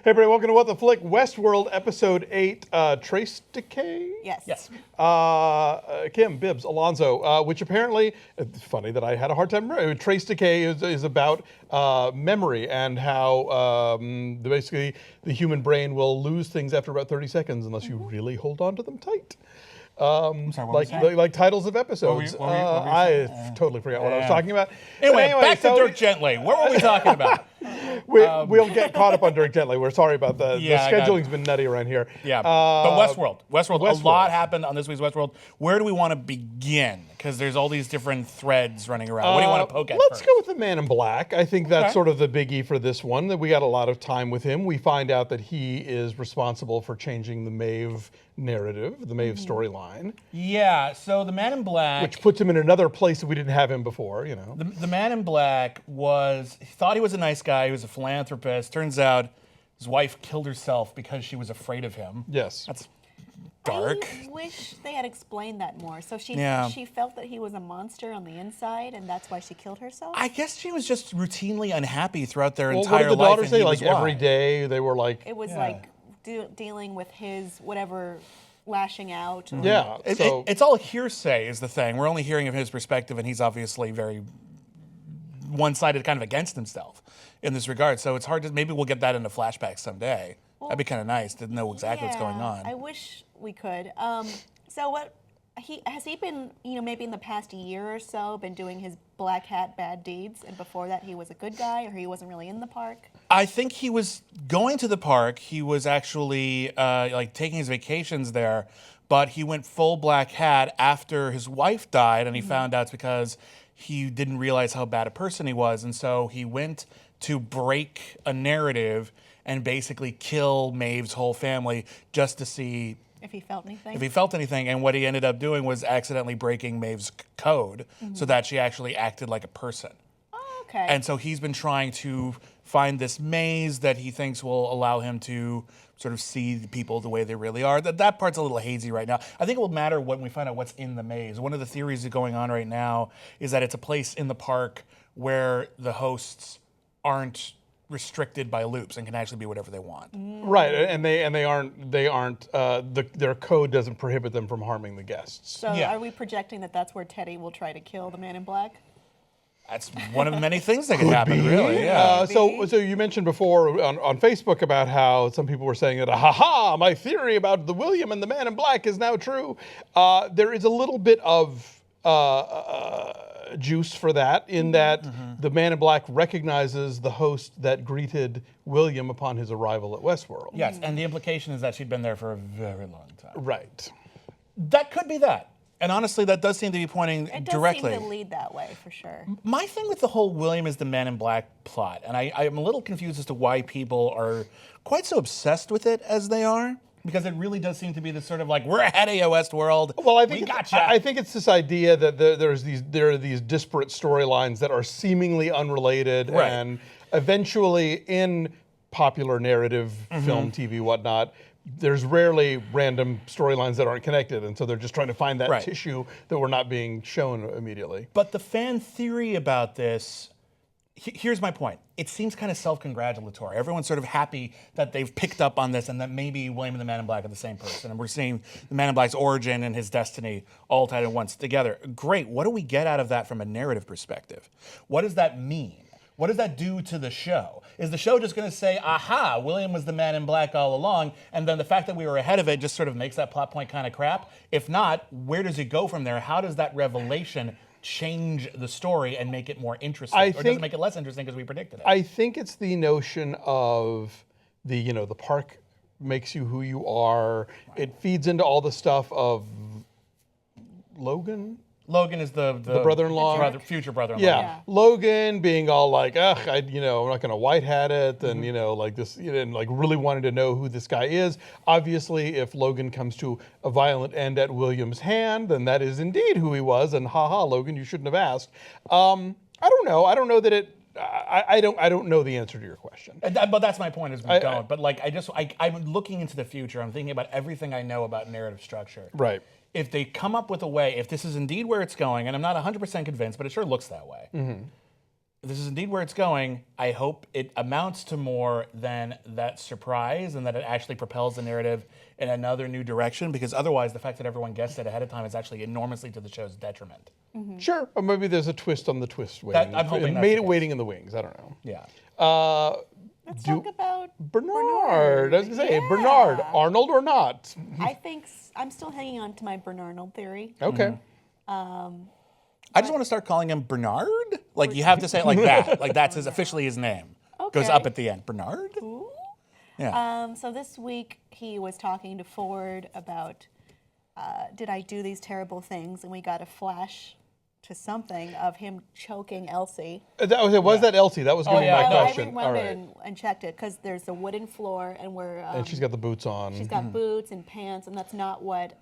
Hey, everybody, welcome to What the Flick, Westworld, Episode 8, Trace Decay? Yes. Kim, Bibbs, Alonso, which apparently, it's funny that I had a hard time remembering. Trace Decay is about memory and how basically the human brain will lose things after about 30 seconds unless you really hold on to them tight. I'm sorry, what was that? Like titles of episodes. What were you I totally forgot what I was talking about. Anyway, back to Dirk Gently. What were we talking about? We'll get caught up on Dirk Gently. We're sorry about the scheduling's been nutty around here. Yeah, but Westworld, a lot happened on this week's Westworld. Where do we want to begin? Because there's all these different threads running around. What do you want to poke at Let's first? go with the Man in Black. I think that's sort of the biggie for this one. That we got a lot of time with him. We find out that he is responsible for changing the Maeve narrative, the Maeve storyline. Yeah, so the Man in Black, which puts him in another place that we didn't have him before, you know. The Man in Black he thought he was a nice guy, he was a philanthropist. Turns out his wife killed herself because she was afraid of him. Yes. That's dark. I wish they had explained that more. So she felt that he was a monster on the inside, and that's why she killed herself? I guess she was just routinely unhappy throughout their entire life. What did the daughters say? Like every day they were like... It was like dealing with his whatever... lashing out. Yeah. It's all hearsay is the thing. We're only hearing of his perspective, and he's obviously very one-sided, kind of against himself in this regard. So it's hard to, maybe we'll get that into flashbacks someday. That'd be kind of nice to know exactly what's going on. I wish we could. So has he been, maybe in the past year or so, been doing his black hat bad deeds, and before that he was a good guy, or he wasn't really in the park? I think he was going to the park. He was actually like taking his vacations there, but he went full black hat after his wife died, and he found out it's because he didn't realize how bad a person he was, and so he went to break a narrative and basically kill Maeve's whole family just to see if he felt anything. And what he ended up doing was accidentally breaking Maeve's code so that she actually acted like a person. Oh, okay. And so he's been trying to find this maze that he thinks will allow him to sort of see the people the way they really are. That part's a little hazy right now. I think it will matter when we find out what's in the maze. One of the theories that's going on right now is that it's a place in the park where the hosts aren't restricted by loops and can actually be whatever they want. Right, and they aren't their code doesn't prohibit them from harming the guests. So are we projecting that that's where Teddy will try to kill the Man in Black? That's one of many things that could happen, really. Yeah. So you mentioned before on Facebook about how some people were saying that, my theory about the William and the Man in Black is now true. There is a little bit of juice for that in that the Man in Black recognizes the host that greeted William upon his arrival at Westworld. Yes, and the implication is that she'd been there for a very long time. Right. That could be that. And honestly, that does seem to be pointing directly. It does seem to lead that way, for sure. My thing with the whole William is the Man in Black plot, and I'm a little confused as to why people are quite so obsessed with it as they are. Because it really does seem to be this sort of like, we're ahead of you, Westworld. Well, I think it's this idea that there are these disparate storylines that are seemingly unrelated, and eventually in popular narrative, film, TV, whatnot, there's rarely random storylines that aren't connected, and so they're just trying to find that tissue that we're not being shown immediately. But the fan theory about this, here's my point. It seems kind of self-congratulatory. Everyone's sort of happy that they've picked up on this and that maybe William and the Man in Black are the same person. And we're seeing the Man in Black's origin and his destiny all tied in once together. Great. What do we get out of that from a narrative perspective? What does that mean? What does that do to the show? Is the show just going to say, aha, William was the Man in Black all along, and then the fact that we were ahead of it just sort of makes that plot point kind of crap? If not, where does it go from there? How does that revelation change the story and make it more interesting, or does it make it less interesting because we predicted it? I think it's the notion of the park makes you who you are. It feeds into all the stuff of Logan. Logan is the brother-in-law, future brother-in-law. Yeah, Logan being all like, I'm not going to white hat it, and like this, and like really wanting to know who this guy is. Obviously, if Logan comes to a violent end at William's hand, then that is indeed who he was. And Logan, you shouldn't have asked. I don't know. I don't know that it. I don't know the answer to your question. But that's my point. Is we don't. But like, I'm looking into the future. I'm thinking about everything I know about narrative structure. Right. If they come up with a way, if this is indeed where it's going, and I'm not 100% convinced, but it sure looks that way, this is indeed where it's going. I hope it amounts to more than that surprise and that it actually propels the narrative in another new direction, because otherwise the fact that everyone guessed it ahead of time is actually enormously to the show's detriment. Sure, or maybe there's a twist on the twist waiting. I'm hoping it that's made the it case. waiting in the wings. I don't know. Yeah. Let's talk about Bernard. I was gonna say Yeah. Bernard, Arnold or not? I think I'm still hanging on to my Bernard theory. Okay. I just want to start calling him Bernard. Like, you have to say it like that. Like, that's officially his name. Goes Okay. up at the end. Bernard? Ooh. Yeah. So this week he was talking to Ford about, did I do these terrible things? And we got a flash to something of him choking Elsie. That was it. Was that Elsie? That was going to be my Well, I question. All rewound right. and checked it because there's a wooden floor and we're. And she's got the boots on. She's got boots and pants, and that's not what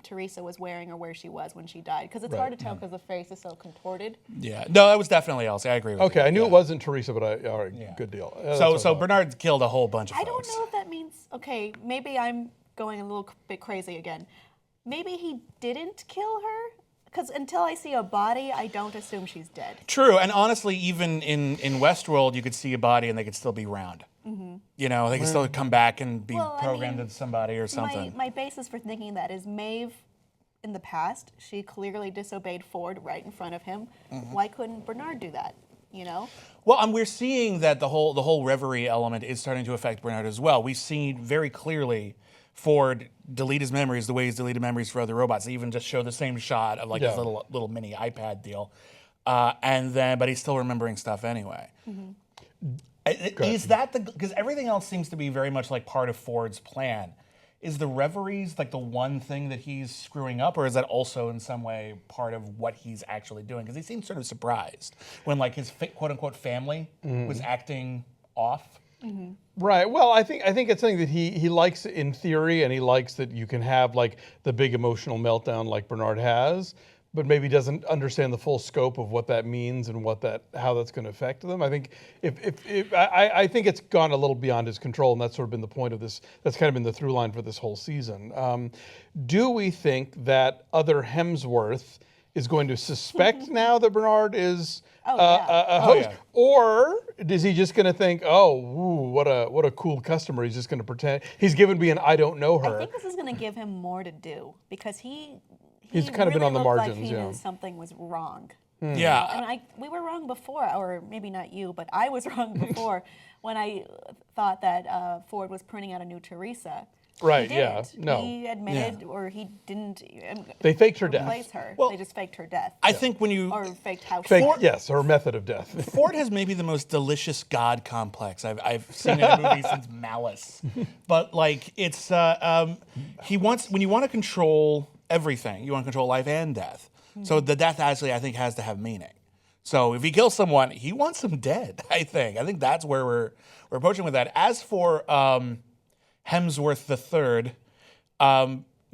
Teresa was wearing or where she was when she died. Because it's hard to tell because the face is so contorted. Yeah. No, that was definitely Elsie. I agree with you. Okay, I knew Yeah. it wasn't Teresa, but all right, good deal. That's what I So thought. Bernard killed a whole bunch of I folks. don't know if that means. Okay, maybe I'm going a little bit crazy again. Maybe he didn't kill her. Because until I see a body, I don't assume she's dead. True, and honestly, even in Westworld, you could see a body and they could still be round. You know, they could still come back and be Well, I programmed mean, into somebody or something. My basis for thinking that is Maeve, in the past, she clearly disobeyed Ford right in front of him. Why couldn't Bernard do that? You know? Well, and we're seeing that the whole reverie element is starting to affect Bernard as well. We've seen very clearly Ford delete his memories the way he's deleted memories for other robots. They even just show the same shot of like his little mini iPad deal, but he's still remembering stuff anyway. Is that because everything else seems to be very much like part of Ford's plan? Is the reveries like the one thing that he's screwing up, or is that also in some way part of what he's actually doing? Because he seemed sort of surprised when like his quote unquote family was acting off. Right. Well, I think it's something that he likes in theory, and he likes that you can have like the big emotional meltdown like Bernard has, but maybe doesn't understand the full scope of what that means and how that's going to affect them. I think I think it's gone a little beyond his control, and that's sort of been the point of this. That's kind of been the through line for this whole season. Do we think that other Hemsworth is going to suspect now that Bernard is a host, or is he just going to think, "Oh, ooh, what a cool customer"? He's just going to pretend he's given me an "I don't know her." I think this is going to give him more to do because He's kind of been really on the looked margins, like he yeah. knew something was wrong. Yeah. And we were wrong before, or maybe not you, but I was wrong before when I thought that Ford was printing out a new Teresa. Right, He yeah, didn't. no. He admitted, or he didn't. They faked her death. Replace her. Well, they just faked her death. I think when you or faked how she Fake, died. yes, her method of death. Ford has maybe the most delicious God complex I've seen in a movie since Malice. But like it's he wants when you want to control everything, you want to control life and death. So the death actually I think has to have meaning. So if he kills someone, he wants them dead. I think that's where we're approaching with that. As for Hemsworth III.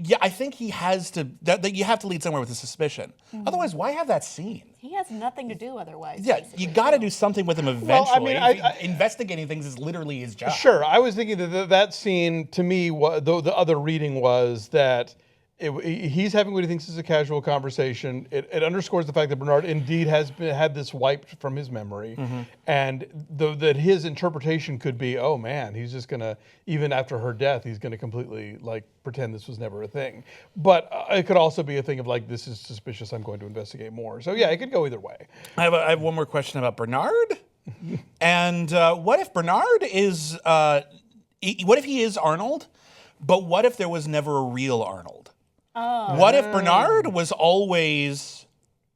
Yeah, I think he has to. That you have to lead somewhere with a suspicion. Otherwise, why have that scene? He has nothing to do otherwise. Yeah, basically. you got to do something with him eventually. Well, I mean, Investigating things is literally his job. Sure, I was thinking that scene to me, the other reading was that he's having what he thinks is a casual conversation. It underscores the fact that Bernard indeed has had this wiped from his memory, and that his interpretation could be, oh man, he's just gonna, even after her death, he's gonna completely like pretend this was never a thing. But it could also be a thing of like, this is suspicious, I'm going to investigate more. So yeah, it could go either way. I have one more question about Bernard. And what if Bernard is? What if he is Arnold? But what if there was never a real Arnold? What if Bernard was always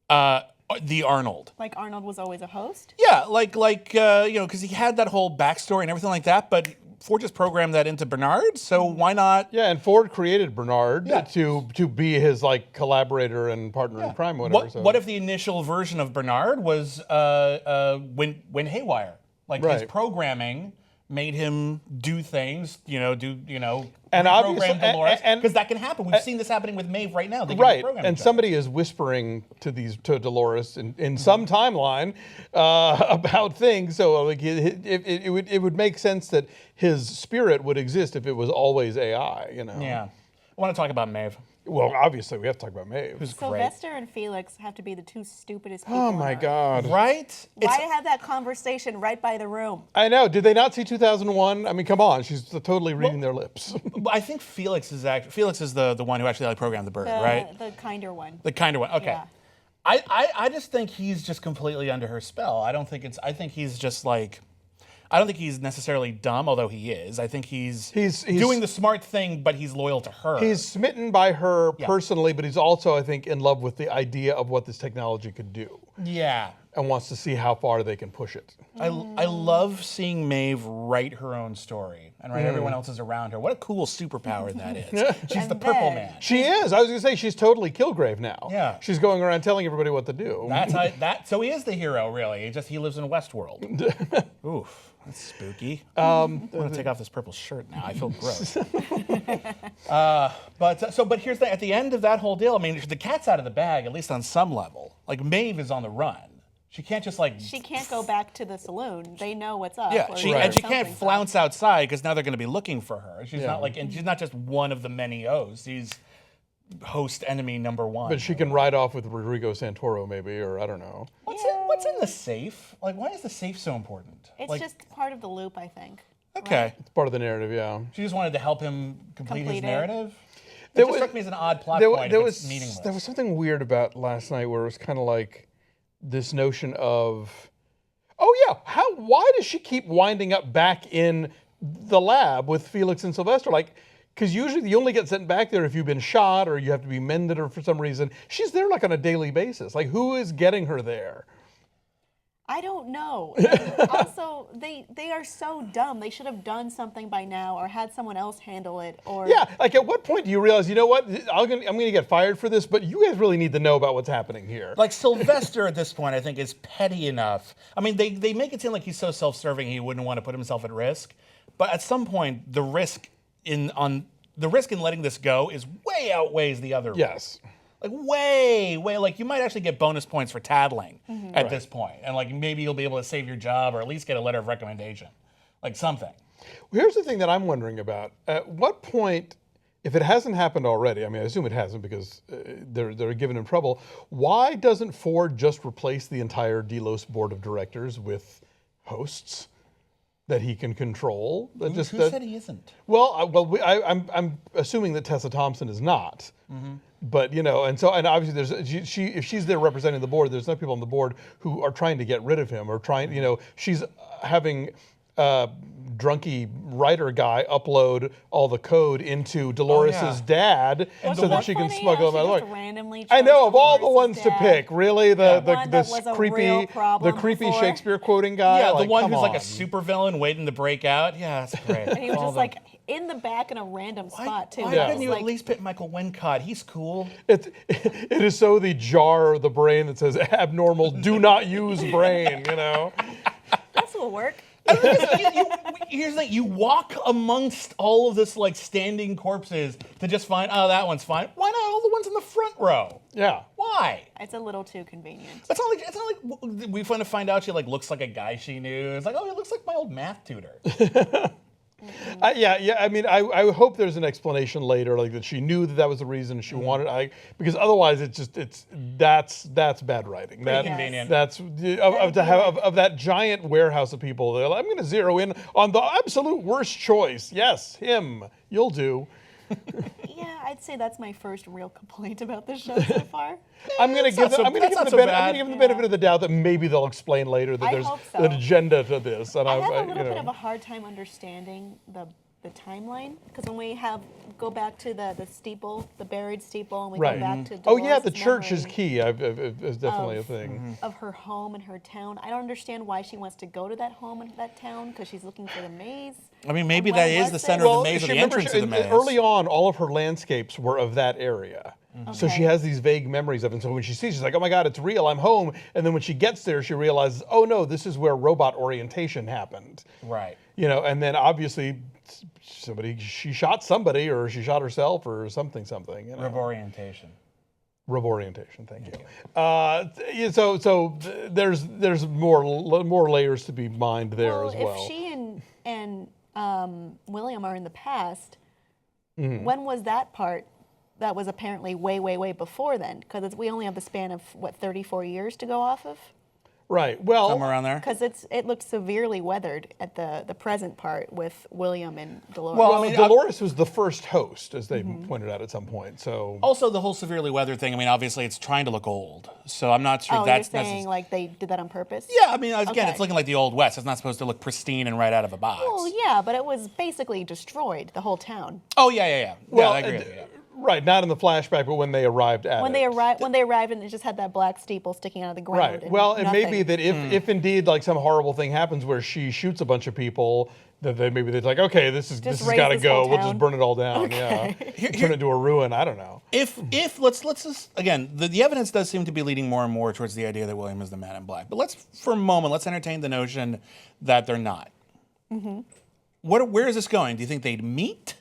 the Arnold? Like Arnold was always a host? Yeah, like because he had that whole backstory and everything like that, but Ford just programmed that into Bernard, so why not? Yeah, and Ford created Bernard Yeah. to be his like collaborator and partner in crime, whatever. What if the initial version of Bernard was when haywire? Like his Right. programming made him do things, And reprogram obviously- Dolores, and- because that can happen. We've seen this happening with Maeve right now. They can Right, reprogram and each other. somebody is whispering to Dolores in some timeline about things. So like it would make sense that his spirit would exist if it was always AI. Yeah. I want to talk about Maeve. Well, obviously, we have to talk about Maeve. Who's great. Sylvester and Felix have to be the two stupidest people. Oh, on my Earth. God. Right? Why have that conversation right by the room? I know. Did they not see 2001? I mean, come on. She's totally reading their lips. I think Felix is the one who actually programmed the bird, right? The kinder one. The kind of one. Okay. Yeah. I just think he's just completely under her spell. I think he's just like, I don't think he's necessarily dumb, although he is. I think he's doing the smart thing, but he's loyal to her. He's smitten by her personally, but he's also, I think, in love with the idea of what this technology could do. Yeah. And wants to see how far they can push it. I love seeing Maeve write her own story and write everyone else's around her. What a cool superpower that is. She's the purple man. She is. I was going to say, she's totally Kilgrave now. Yeah. She's going around telling everybody what to do. So he is the hero, really. He lives in Westworld. Oof. That's spooky. I want to take off this purple shirt now. I feel gross. But here's at the end of that whole deal. I mean, the cat's out of the bag, at least on some level. Like Maeve is on the run. She can't just She can't go back to the saloon. They know what's up. Yeah, or she can't something's flounce up. outside because now they're going to be looking for her. She's she's not just one of the many hosts. She's host enemy number one. But she can ride off with Rodrigo Santoro, maybe, or I don't know. What's in the safe? Like, why is the safe so important? It's just part of the loop, I think. Okay. It's part of the narrative, yeah. She just wanted to help him complete his it. narrative? It There just was- struck me as an odd plot point. There It's was meaningless. there was something weird about last night where it was kind of like this notion of, oh yeah, why does she keep winding up back in the lab with Felix and Sylvester? Like, because usually you only get sent back there if you've been shot or you have to be mended or for some reason. She's there like on a daily basis. Like, who is getting her there? I don't know. And also, they are so dumb. They should have done something by now or had someone else handle it. Or Yeah, like at what point do you realize, you know what, I'm gonna get fired for this, but you guys really need to know about what's happening here. Like Sylvester at this point, I think, is petty enough. I mean, they make it seem like he's so self-serving he wouldn't want to put himself at risk. But at some point, the risk in letting this go is way outweighs the other. Yes. Like way, like you might actually get bonus points for tattling at this point. And like maybe you'll be able to save your job or at least get a letter of recommendation. Like something. Here's the thing that I'm wondering about. At what point, if it hasn't happened already, I mean, I assume it hasn't because they're given in trouble, why doesn't Ford just replace the entire Delos board of directors with hosts that he can control? Who said he isn't? Well, I'm assuming that Tessa Thompson is not. But and obviously there's if she's there representing the board, there's some people on the board who are trying to get rid of him or trying, she's having drunky writer guy upload all the code into Dolores' dad so that she can smuggle him out of the way. I know, of all the ones to pick, really the creepy Shakespeare quoting guy. Yeah, like, the one come who's like a on. supervillain waiting to break out. Yeah, that's great. And he was just like in the back in a random spot too. Why It couldn't was you like, at least pick Michael Wincott? He's cool. It is so the jar of the brain that says abnormal, do not use brain, this will work. Here's the thing, you walk amongst all of this like standing corpses to just find, oh, that one's fine. Why not all the ones in the front row? Yeah. Why? It's a little too convenient. It's not like we find out she like looks like a guy she knew. It's like, oh, he looks like my old math tutor. Yeah. I mean, I hope there's an explanation later, like that she knew that was the reason she wanted. Because otherwise, that's bad writing. Pretty convenient. That's of that giant warehouse of people. They're like, I'm going to zero in on the absolute worst choice. Yes, him. You'll do. Yeah, I'd say that's my first real complaint about this show so far. I'm going to give them the benefit of the doubt that maybe they'll explain later that I there's hope so. an agenda to this. And I have a little bit of a hard time understanding the timeline because when we go back to the steeple, the buried steeple, and we go back to Oh yeah, the Dolores' church is memory key. Is definitely a thing. of her home and her town. I don't understand why she wants to go to that home and that town because she's looking for the maze. I mean, maybe And that when is was the it? center of the maze or the entrance of the maze. Early on, all of her landscapes were of that area. So she has these vague memories of it. And so when she sees, she's like, oh my God, it's real, I'm home. And then when she gets there, she realizes, oh no, this is where robot orientation happened. Right. And then obviously she shot somebody or she shot herself or something. Rib orientation. Rib orientation, thank you. So there's more layers to be mined there as well. If she and William are in the past, when was that part that was apparently way, way, way before then, because we only have the span of, what, 34 years to go off of? Right. Well, Somewhere around there. Because it looks severely weathered at the present part with William and Dolores. Well, well, I mean, Dolores was the first host, as they pointed out at some point. So Also, the whole severely weathered thing, I mean, obviously it's trying to look old. So I'm not sure oh, that's you're saying like they did that on purpose? Yeah, I mean, again, Okay. it's looking like the Old West. It's not supposed to look pristine and right out of a box. Well, yeah, but it was basically destroyed, the whole town. Oh, yeah. well, I agree with you. Yeah. right, not in the flashback, but when they arrived at When it. they arrived and it just had that black steeple sticking out of the ground. Right. And Well, it may nothing. be that if indeed like some horrible thing happens where she shoots a bunch of people, that maybe they're like, okay, this has raise got to this go. whole We'll town. just burn it all down. Yeah. Turn it into a ruin. I don't know. If let's just again, the evidence does seem to be leading more and more towards the idea that William is the Man in Black. But let's for a moment let's entertain the notion that they're not. Where is this going? Do you think they'd meet?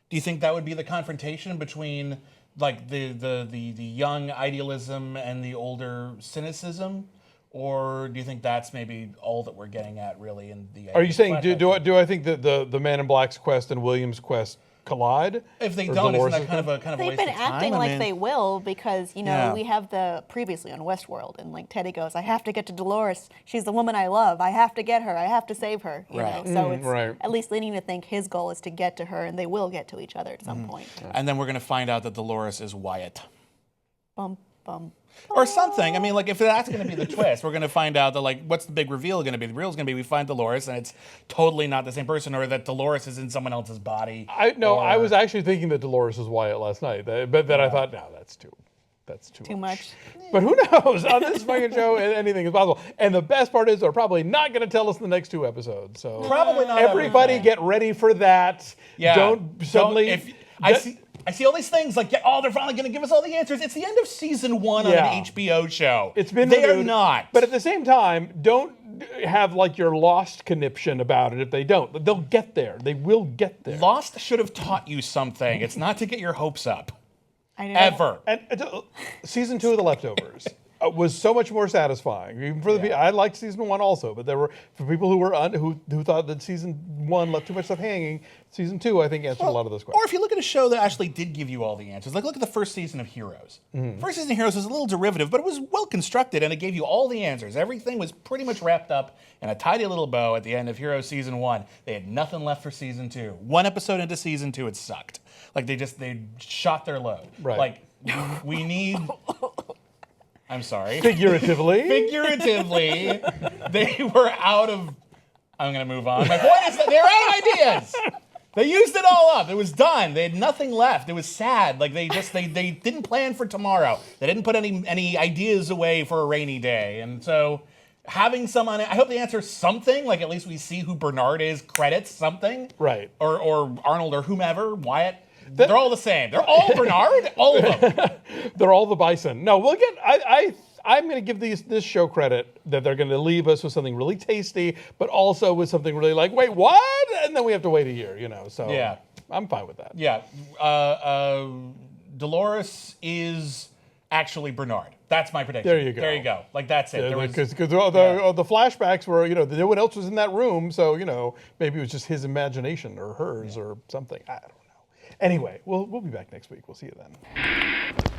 Do you think that would be the confrontation between like the young idealism and the older cynicism? Or do you think that's maybe all that we're getting at really in the Are you saying flashback? do I think that the Man in Black's quest and William's quest collide? If they Or don't, isn't Dolores' that kind of a They've waste been of time? acting I like mean, they will because, Yeah. we have the previously on Westworld and like Teddy goes, I have to get to Dolores. She's the woman I love. I have to get her. I have to save her. You Right. know, so it's right. at least leading to think his goal is to get to her and they will get to each other at some point. And then we're going to find out that Dolores is Wyatt. Bum, bum. Or something. I mean, like, if that's going to be the twist, we're going to find out that, like, what's the big reveal going to be? The reveal is going to be we find Dolores and it's totally not the same person, or that Dolores is in someone else's body. I was actually thinking that Dolores was Wyatt last night, but then I thought, no, that's too much. But who knows? On this fucking show, anything is possible. And the best part is they're probably not going to tell us in the next 2 episodes. So Probably not everybody everything. get ready for that. Yeah. Don't suddenly. I see all these things like, oh, they're finally going to give us all the answers. It's the end of season 1 on Yeah. an HBO show. It's been They are renewed, not. But at the same time, don't have like your Lost conniption about it if they don't. They'll get there. They will get there. Lost should have taught you something. It's not to get your hopes up. I know. Ever. And season 2 of The Leftovers was so much more satisfying. Even for the people, I liked season 1 also, but there were for people who were who thought that season 1 left too much stuff hanging. Season 2, I think, answered a lot of those questions. Or if you look at a show that actually did give you all the answers, like look at the first season of Heroes. First season of Heroes was a little derivative, but it was well constructed and it gave you all the answers. Everything was pretty much wrapped up in a tidy little bow at the end of Heroes season 1. They had nothing left for season 2. 1 episode into season 2, it sucked. Like they shot their load. Right. Like we need. I'm sorry. Figuratively. Figuratively, they were out of. I'm going to move on. My point is that they're out of ideas. They used it all up. It was done. They had nothing left. It was sad. Like they didn't plan for tomorrow. They didn't put any ideas away for a rainy day. And so having someone, I hope they answer something. Like at least we see who Bernard is. Credits something. Right. Or Arnold or whomever. Wyatt. They're all the same. They're all Bernard. All of them. They're all the bison. No, we'll get. I'm going to give this show credit that they're going to leave us with something really tasty, but also with something really like, wait, what? And then we have to wait a year, So Yeah. I'm fine with that. Yeah. Dolores is actually Bernard. That's my prediction. There you go. There you go. Like that's it. There was- Because the flashbacks were, no one else was in that room, so maybe it was just his imagination or hers or something. I don't know. Anyway, we'll be back next week. We'll see you then.